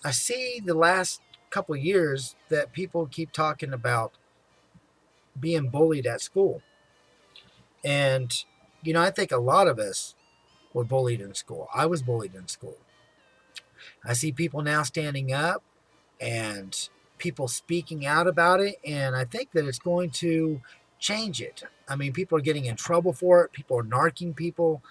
I see the last couple of years that people keep talking about being bullied at school. And, I think a lot of us were bullied in school. I was bullied in school. I see people now standing up and people speaking out about it. And I think that it's going to change it. I mean, people are getting in trouble for it. People are narking people,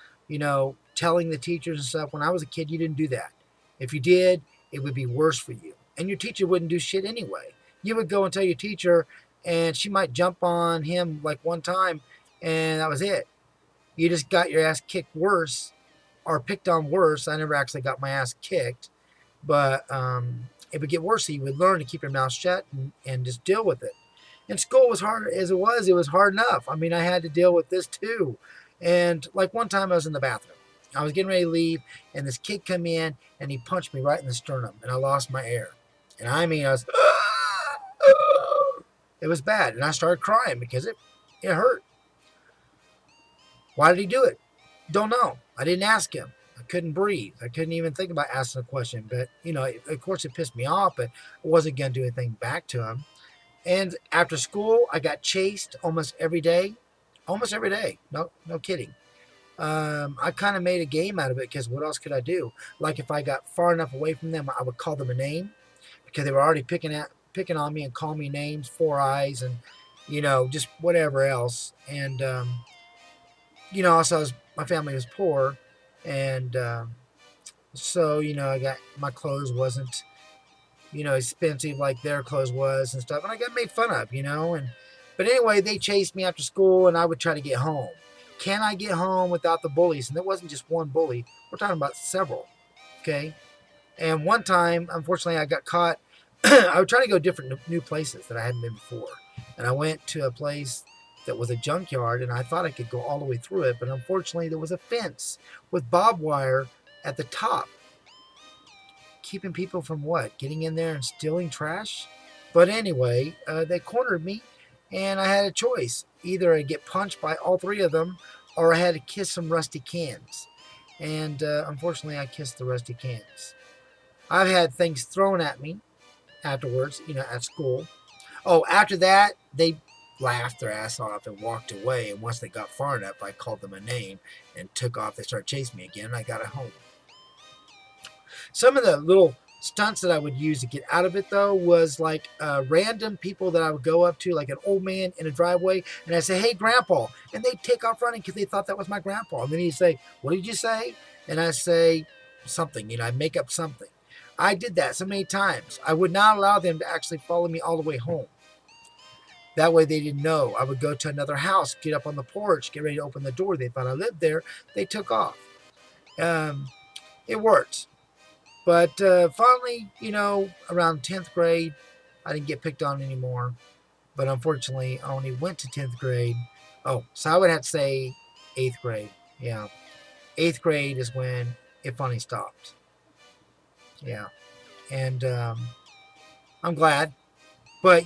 telling the teachers and stuff. When I was a kid, you didn't do that. If you did, it would be worse for you. And your teacher wouldn't do shit anyway. You would go and tell your teacher, and she might jump on him like one time, and that was it. You just got your ass kicked worse or picked on worse. I never actually got my ass kicked, but it would get worse. So you would learn to keep your mouth shut and just deal with it. And school was hard as it was hard enough. I mean, I had to deal with this too. And like one time I was in the bathroom. I was getting ready to leave, and this kid come in, and he punched me right in the sternum, and I lost my air. And I mean, I was, it was bad. And I started crying because it hurt. Why did he do it? Don't know. I didn't ask him. I couldn't breathe. I couldn't even think about asking a question. But, of course it pissed me off, but I wasn't going to do anything back to him. And after school, I got chased almost every day. Almost every day. No kidding. I kind of made a game out of it because what else could I do? Like if I got far enough away from them, I would call them a name because they were already picking on me and calling me names, four eyes, and just whatever else. And also my family was poor, and so I got my clothes wasn't expensive like their clothes was and stuff, and I got made fun of, and but anyway, they chased me after school, and I would try to get home. Can I get home without the bullies? And there wasn't just one bully. We're talking about several. Okay. And one time, unfortunately, I got caught. I would try to go different new places that I hadn't been before. And I went to a place that was a junkyard, and I thought I could go all the way through it. But unfortunately, there was a fence with barbed wire at the top, keeping people from what? Getting in there and stealing trash? But anyway, they cornered me, and I had a choice. Either I get punched by all three of them, or I had to kiss some rusty cans. And unfortunately, I kissed the rusty cans. I've had things thrown at me afterwards, at school. Oh, after that, they laughed their ass off and walked away. And once they got far enough, I called them a name and took off. They started chasing me again, and I got it home. Some of the little stunts that I would use to get out of it, though, was like random people that I would go up to, like an old man in a driveway, and I'd say, "Hey, Grandpa," and they'd take off running because they thought that was my grandpa. And then he'd say, "What did you say?" And I'd say something, I'd make up something. I did that so many times. I would not allow them to actually follow me all the way home. That way they didn't know. I would go to another house, get up on the porch, get ready to open the door. They thought I lived there. They took off. It worked. But finally, around 10th grade, I didn't get picked on anymore. But unfortunately, I only went to 10th grade. Oh, so I would have to say 8th grade. Yeah. 8th grade is when it finally stopped. Yeah. And I'm glad. But,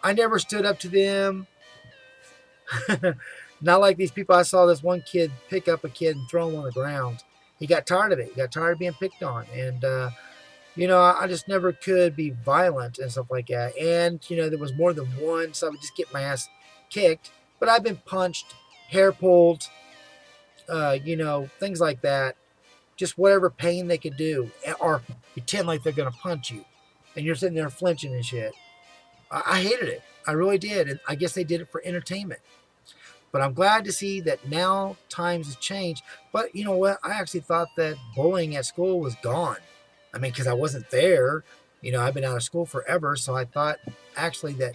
I never stood up to them. Not like these people. I saw this one kid pick up a kid and throw him on the ground. He got tired of it. He got tired of being picked on. And, I just never could be violent and stuff like that. And, there was more than one, so I would just get my ass kicked. But I've been punched, hair pulled, things like that. Just whatever pain they could do. Or pretend like they're going to punch you. And you're sitting there flinching and shit. I hated it. I really did. And I guess they did it for entertainment. But I'm glad to see that now times have changed. But you know what? I actually thought that bullying at school was gone. I mean, because I wasn't there. I've been out of school forever. So I thought actually that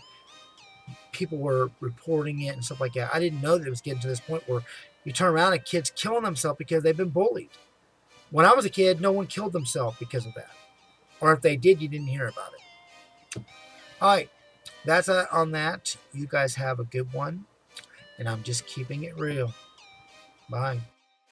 people were reporting it and stuff like that. I didn't know that it was getting to this point where you turn around and kids killing themselves because they've been bullied. When I was a kid, no one killed themselves because of that. Or if they did, you didn't hear about it. All right. That's on that. You guys have a good one. And I'm just keeping it real. Bye.